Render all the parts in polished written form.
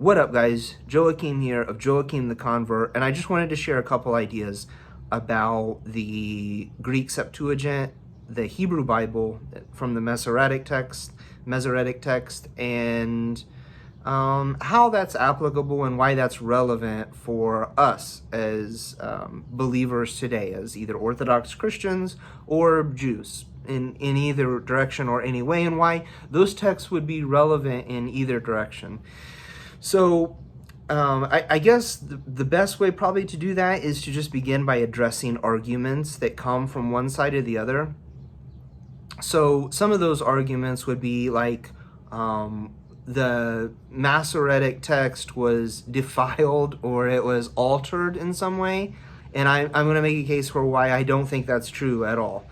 What up, guys? Joachim here of Joachim the Convert, and I just wanted to share a couple ideas about the Greek Septuagint, the Hebrew Bible from the Masoretic text, and how that's applicable and why that's relevant for us as believers today, as either Orthodox Christians or Jews in either direction or any way, and why those texts would be relevant in either direction. So I guess the best way probably to do that is to just begin by addressing arguments that come from one side or the other. So some of those arguments would be like the Masoretic text was defiled or it was altered in some way. And I'm going to make a case for why I don't think that's true at all.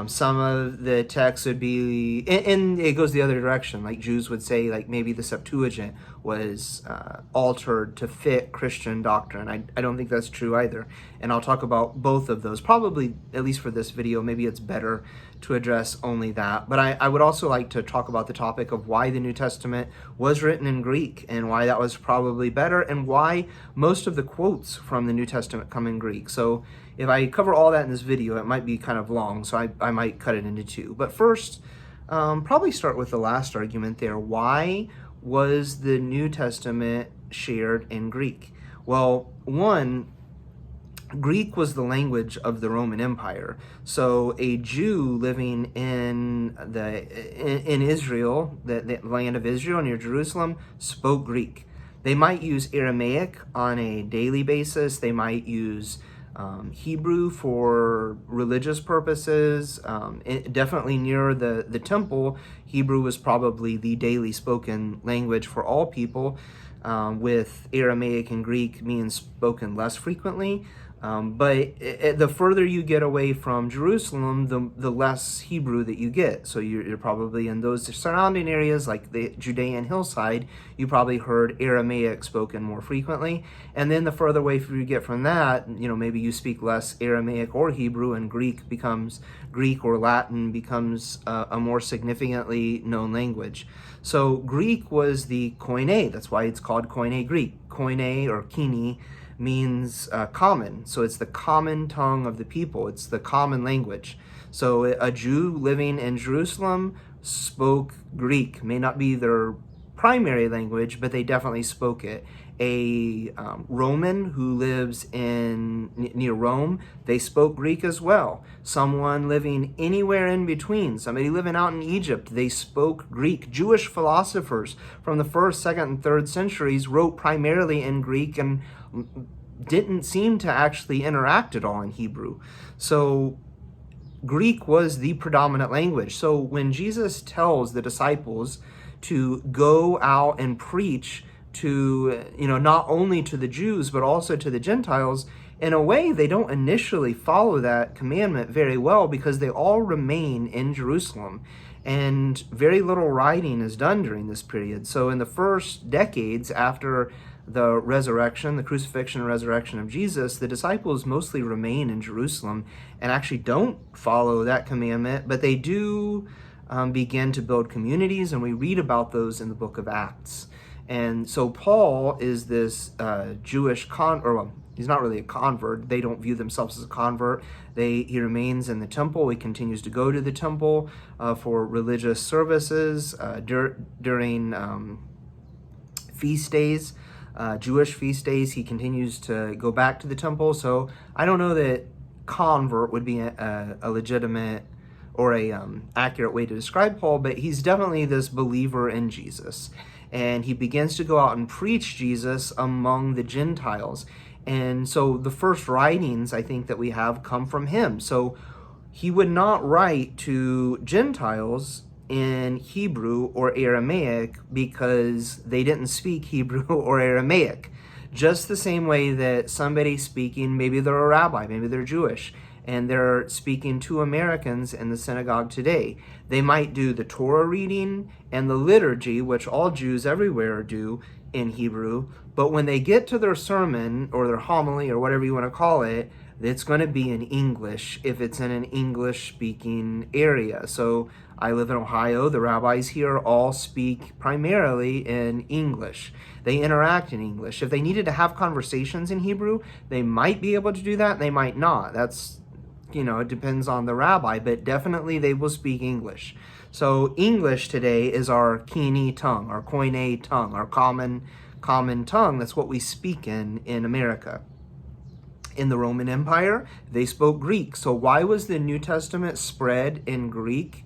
Some of the texts would be, and it goes the other direction. Like Jews would say, like maybe the Septuagint was altered to fit Christian doctrine. I don't think that's true either. And I'll talk about both of those. Probably, at least for this video, maybe it's better to address only that. But I would also like to talk about the topic of why the New Testament was written in Greek and why that was probably better and why most of the quotes from the New Testament come in Greek. So if I cover all that in this video, it might be kind of long, so I might cut it into two. But first, probably start with the last argument there. Why was the New Testament shared in Greek? Well, one, Greek was the language of the Roman Empire. So a Jew living in Israel, the land of Israel near Jerusalem, spoke Greek. They might use Aramaic on a daily basis. They might use Hebrew for religious purposes. Definitely near the temple, Hebrew was probably the daily spoken language for all people, with Aramaic and Greek being spoken less frequently. But the further you get away from Jerusalem, the less Hebrew that you get. So you're probably in those surrounding areas, like the Judean hillside, you probably heard Aramaic spoken more frequently. And then the further away you get from that, maybe you speak less Aramaic or Hebrew, and Greek or Latin becomes a more significantly known language. So Greek was the Koine. That's why it's called Koine Greek. Koine or Kini means common. So it's the common tongue of the people. It's the common language. So a Jew living in Jerusalem spoke Greek. May not be their primary language, but they definitely spoke it. A Roman who lives near Rome, they spoke Greek as well. Someone living anywhere in between, somebody living out in Egypt, they spoke Greek. Jewish philosophers from the 1st, 2nd, and 3rd centuries wrote primarily in Greek and didn't seem to actually interact at all in Hebrew. So Greek was the predominant language. So when Jesus tells the disciples to go out and preach to, not only to the Jews, but also to the Gentiles, in a way, they don't initially follow that commandment very well because they all remain in Jerusalem. And very little writing is done during this period. So in the first decades after the resurrection, the crucifixion and resurrection of Jesus, the disciples mostly remain in Jerusalem and actually don't follow that commandment, but they do begin to build communities, and we read about those in the book of Acts. And so Paul is this Jewish he's not really a convert. They don't view themselves as a convert. He remains in the temple. He continues to go to the temple for religious services during feast days, Jewish feast days. He continues to go back to the temple. So I don't know that convert would be a legitimate or a accurate way to describe Paul, but he's definitely this believer in Jesus. And he begins to go out and preach Jesus among the Gentiles. And so the first writings, I think, that we have come from him. So he would not write to Gentiles in Hebrew or Aramaic because they didn't speak Hebrew or Aramaic. Just the same way that somebody speaking, maybe they're a rabbi, maybe they're Jewish, and they're speaking to Americans in the synagogue today. They might do the Torah reading and the liturgy, which all Jews everywhere do in Hebrew, but when they get to their sermon or their homily or whatever you want to call it, it's going to be in English if it's in an English-speaking area. So I live in Ohio. The rabbis here all speak primarily in English. They interact in English. If they needed to have conversations in Hebrew, they might be able to do that. They might not. That's, it depends on the rabbi, but definitely they will speak English. So English today is our Kini tongue, our Koine tongue, our common tongue. That's what we speak in America. In the Roman Empire, they spoke Greek. So why was the New Testament spread in Greek?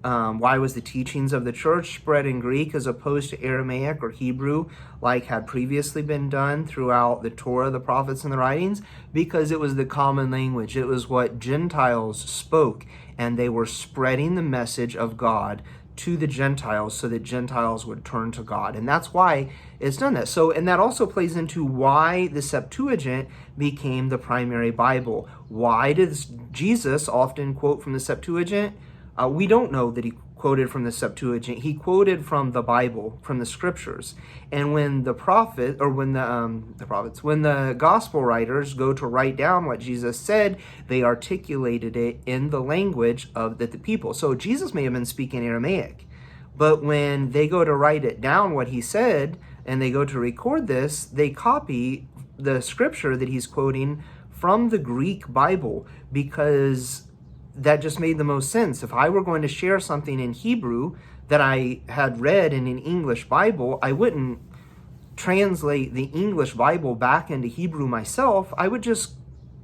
Why was the teachings of the church spread in Greek as opposed to Aramaic or Hebrew like had previously been done throughout the Torah, the prophets, and the writings? Because it was the common language. It was what Gentiles spoke, and they were spreading the message of God to the Gentiles so that Gentiles would turn to God. And that's why it's done that. So, and that also plays into why the Septuagint became the primary Bible. Why does Jesus often quote from the Septuagint? We don't know that he quoted from the Septuagint. He quoted from the Bible, from the scriptures. And when the when the gospel writers go to write down what Jesus said, they articulated it in the language of the people. So Jesus may have been speaking Aramaic, but when they go to write it down, what he said, and they go to record this, they copy the scripture that he's quoting from the Greek Bible, because that just made the most sense. If I were going to share something in Hebrew that I had read in an English Bible, I wouldn't translate the English Bible back into Hebrew myself. I would just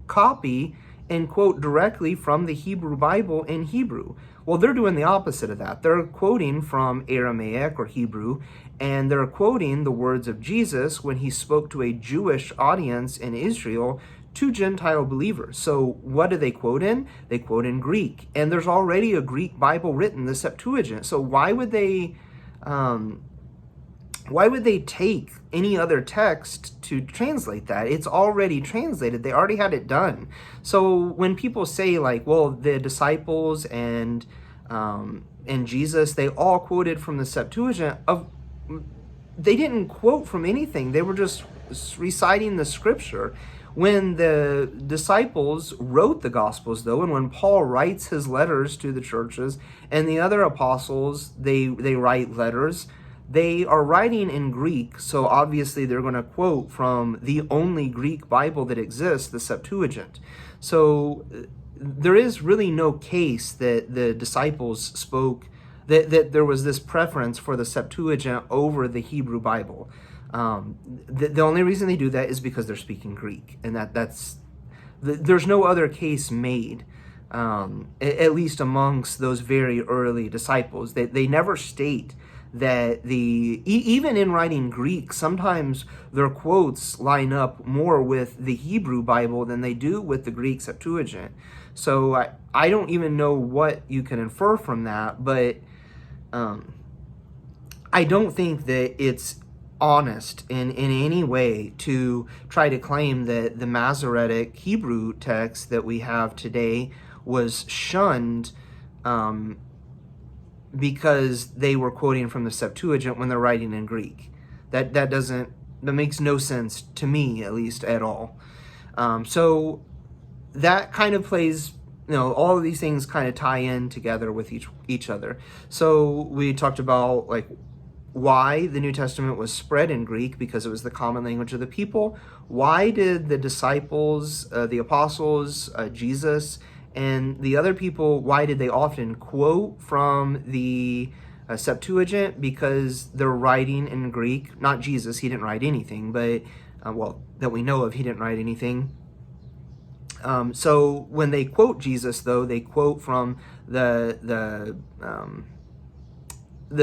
copy and quote directly from the Hebrew Bible in Hebrew. Well, they're doing the opposite of that. They're quoting from Aramaic or Hebrew, and they're quoting the words of Jesus when he spoke to a Jewish audience in Israel to Gentile believers. So what do they quote in? They quote in Greek. And there's already a Greek Bible written, the Septuagint. So why would they take any other text to translate that? It's already translated. They already had it done. So when people say like, well, the disciples and Jesus, they all quoted from the Septuagint, they didn't quote from anything. They were just reciting the scripture. When the disciples wrote the Gospels, though, and when Paul writes his letters to the churches, and the other apostles, they write letters, they are writing in Greek, so obviously they're going to quote from the only Greek Bible that exists, the Septuagint. So there is really no case that the disciples spoke, that there was this preference for the Septuagint over the Hebrew Bible. The only reason they do that is because they're speaking Greek, and there's no other case made, at least amongst those very early disciples. They never state that even in writing Greek, sometimes their quotes line up more with the Hebrew Bible than they do with the Greek Septuagint. So I don't even know what you can infer from that, but I don't think that it's honest in any way to try to claim that the Masoretic Hebrew text that we have today was shunned because they were quoting from the Septuagint when they're writing in Greek. That makes no sense to me, at least, at all. So that kind of plays, all of these things kind of tie in together with each other. So we talked about like why the New Testament was spread in Greek, because it was the common language of the people. Why did the disciples, the apostles, Jesus, and the other people, why did they often quote from the Septuagint? Because they're writing in Greek. Not Jesus, he didn't write anything, but, that we know of, he didn't write anything. So when they quote Jesus, though, they quote from the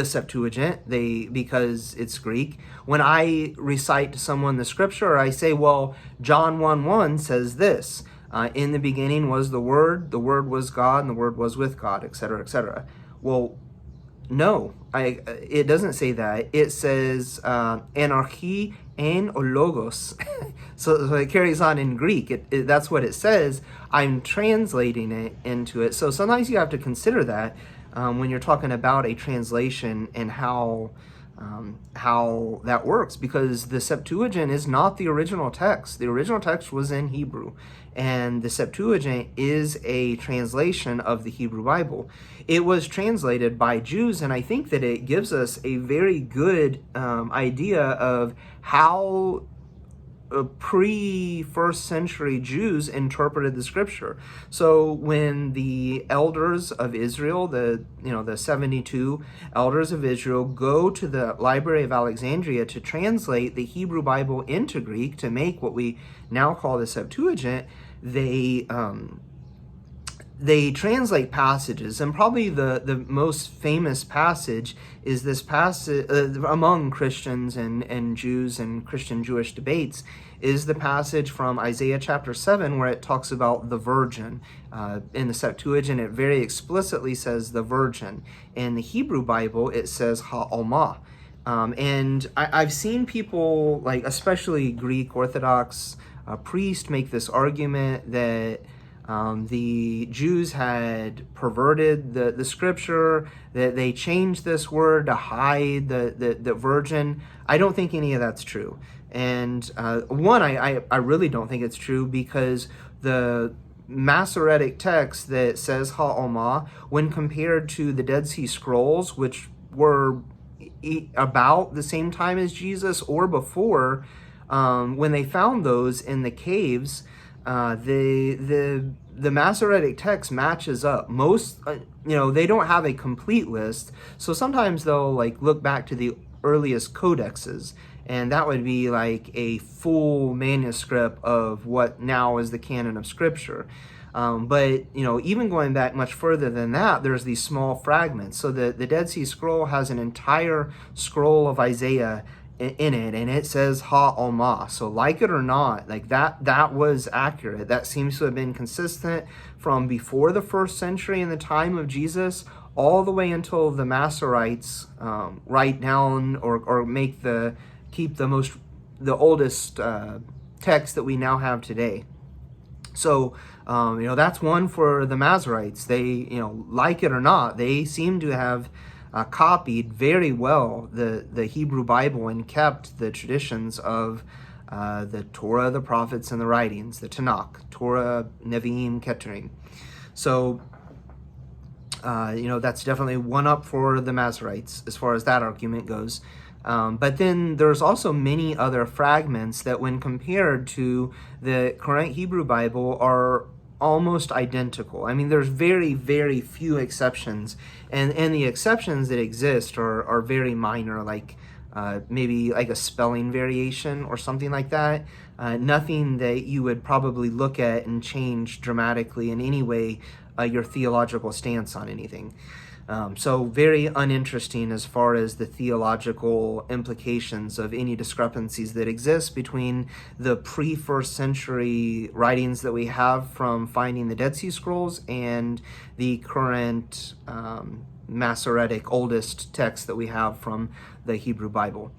Septuagint, because it's Greek. When I recite to someone the scripture, I say, well, John 1:1 says this, in the beginning was the Word was God, and the Word was with God, etc., etc. Well, no, it doesn't say that. It says anarchi en logos. so it carries on in Greek. That's what it says. I'm translating it into it. So sometimes you have to consider that when you're talking about a translation and how how that works, because the Septuagint is not the original text. The original text was in Hebrew, and the Septuagint is a translation of the Hebrew Bible. It was translated by Jews, and I think that it gives us a very good idea of how pre-first century Jews interpreted the scripture. So when the elders of Israel, the 72 elders of Israel, go to the Library of Alexandria to translate the Hebrew Bible into Greek to make what we now call the Septuagint, they translate passages, and probably the most famous passage is this passage among Christians and Jews and Christian Jewish debates, is the passage from Isaiah chapter 7 where it talks about the virgin. In the Septuagint, it very explicitly says the virgin. In the Hebrew Bible, it says ha'almah. And I've seen people, like especially Greek Orthodox priests, make this argument that the Jews had perverted the scripture, that they changed this word to hide the virgin. I don't think any of that's true. And I really don't think it's true, because the Masoretic text that says ha'almah, when compared to the Dead Sea Scrolls, which were about the same time as Jesus or before, when they found those in the caves, the Masoretic text matches up. Most, they don't have a complete list, so sometimes they'll look back to the earliest codexes, and that would be like a full manuscript of what now is the canon of Scripture. But even going back much further than that, there's these small fragments. So the Dead Sea Scroll has an entire scroll of Isaiah in it, and it says ha'almah. So like it or not, that was accurate. That seems to have been consistent from before the first century in the time of Jesus all the way until the Masoretes write down or keep the oldest text that we now have today. So that's one for the Masoretes. They, like it or not, they seem to have copied very well the Hebrew Bible and kept the traditions of the Torah, the prophets, and the writings, the Tanakh, Torah, Nevi'im, Ketuvim. So, that's definitely one up for the Masoretes as far as that argument goes. But then there's also many other fragments that, when compared to the current Hebrew Bible, are almost identical. I mean, there's very, very few exceptions, and the exceptions that exist are very minor, like maybe like a spelling variation or something like that. Nothing that you would probably look at and change dramatically in any way your theological stance on anything. So very uninteresting as far as the theological implications of any discrepancies that exist between the pre-first century writings that we have from finding the Dead Sea Scrolls and the current Masoretic oldest text that we have from the Hebrew Bible.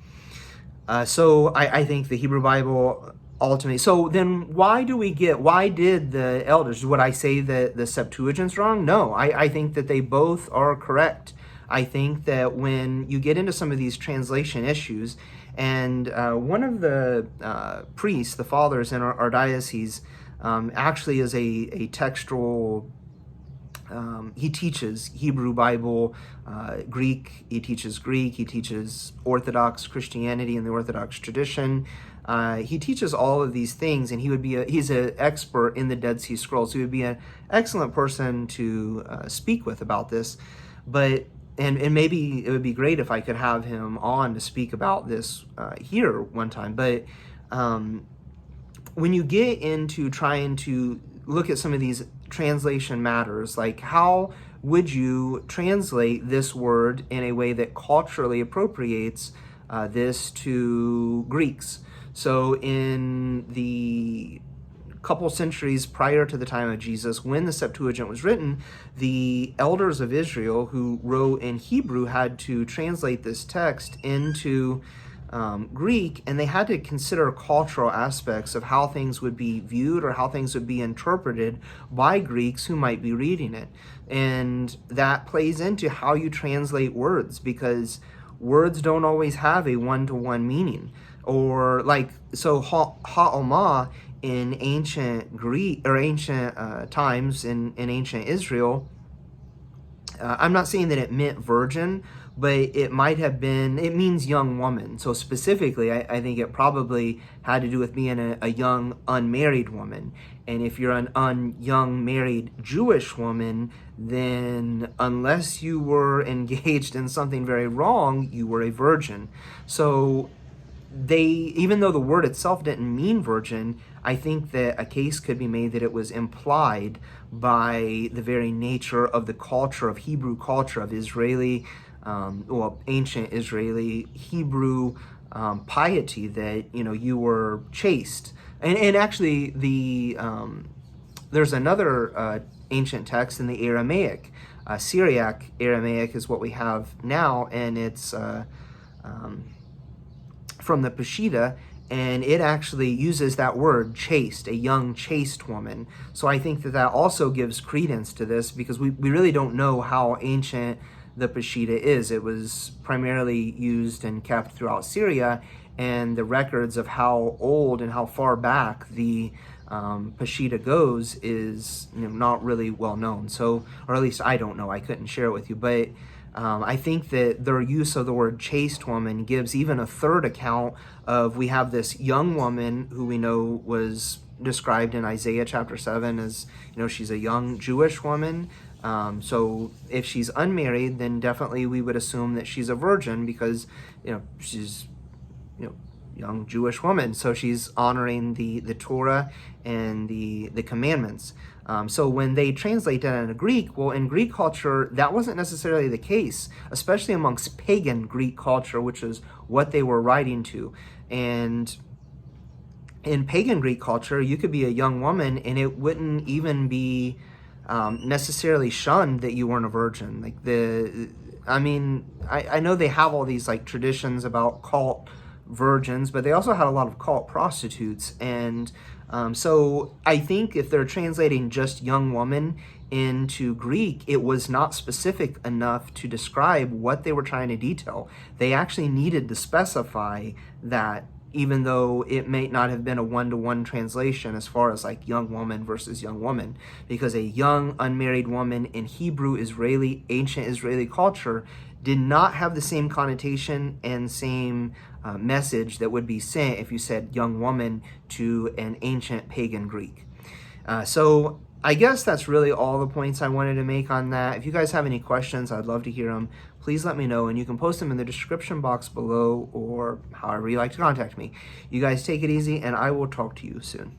So I think the Hebrew Bible ultimately. So then why did the elders, would I say that the Septuagint's wrong? No, I think that they both are correct. I think that when you get into some of these translation issues, and one of the priests, the fathers in our diocese, actually is a textual, he teaches Hebrew Bible, Greek, he teaches Orthodox Christianity and the Orthodox tradition. He teaches all of these things, and he's an expert in the Dead Sea Scrolls. So he would be an excellent person to speak with about this. But and maybe it would be great if I could have him on to speak about this here one time. But when you get into trying to look at some of these translation matters, like how would you translate this word in a way that culturally appropriates this to Greeks? So in the couple centuries prior to the time of Jesus, when the Septuagint was written, the elders of Israel who wrote in Hebrew had to translate this text into Greek, and they had to consider cultural aspects of how things would be viewed or how things would be interpreted by Greeks who might be reading it. And that plays into how you translate words, because words don't always have a one-to-one meaning. Or like, so ha'omah in ancient Greek or ancient times in ancient Israel, I'm not saying that it meant virgin, but it might have been, it means young woman. So specifically, I think it probably had to do with being a young unmarried woman. And if you're an young married Jewish woman, then unless you were engaged in something very wrong, you were a virgin. So even though the word itself didn't mean virgin, I think that a case could be made that it was implied by the very nature of the culture, of Hebrew culture, of Israeli, ancient Israeli Hebrew piety, that, you were chaste. And actually, there's another ancient text in the Aramaic. Syriac Aramaic is what we have now, and it's from the Peshitta, and it actually uses that word, chaste, a young chaste woman. So I think that also gives credence to this, because we really don't know how ancient the Peshitta is. It was primarily used and kept throughout Syria, and the records of how old and how far back the Peshitta goes is not really well known. So, or at least I don't know, I couldn't share it with you, but I think that their use of the word chaste woman gives even a third account of, we have this young woman who we know was described in Isaiah chapter 7 as, she's a young Jewish woman. So if she's unmarried, then definitely we would assume that she's a virgin, because, she's, young Jewish woman. So she's honoring the Torah and the commandments. So when they translate that into Greek, well, in Greek culture, that wasn't necessarily the case, especially amongst pagan Greek culture, which is what they were writing to. And in pagan Greek culture, you could be a young woman and it wouldn't even be necessarily shunned that you weren't a virgin. Like I know they have all these like traditions about cult virgins, but they also had a lot of cult prostitutes. And so I think if they're translating just young woman into Greek, it was not specific enough to describe what they were trying to detail. They actually needed to specify that, even though it may not have been a one-to-one translation as far as like young woman versus young woman, because a young unmarried woman in Hebrew Israeli, ancient Israeli culture did not have the same connotation and same message that would be sent if you said young woman to an ancient pagan Greek. So I guess that's really all the points I wanted to make on that. If you guys have any questions, I'd love to hear them. Please let me know, and you can post them in the description box below, or however you like to contact me. You guys take it easy, and I will talk to you soon.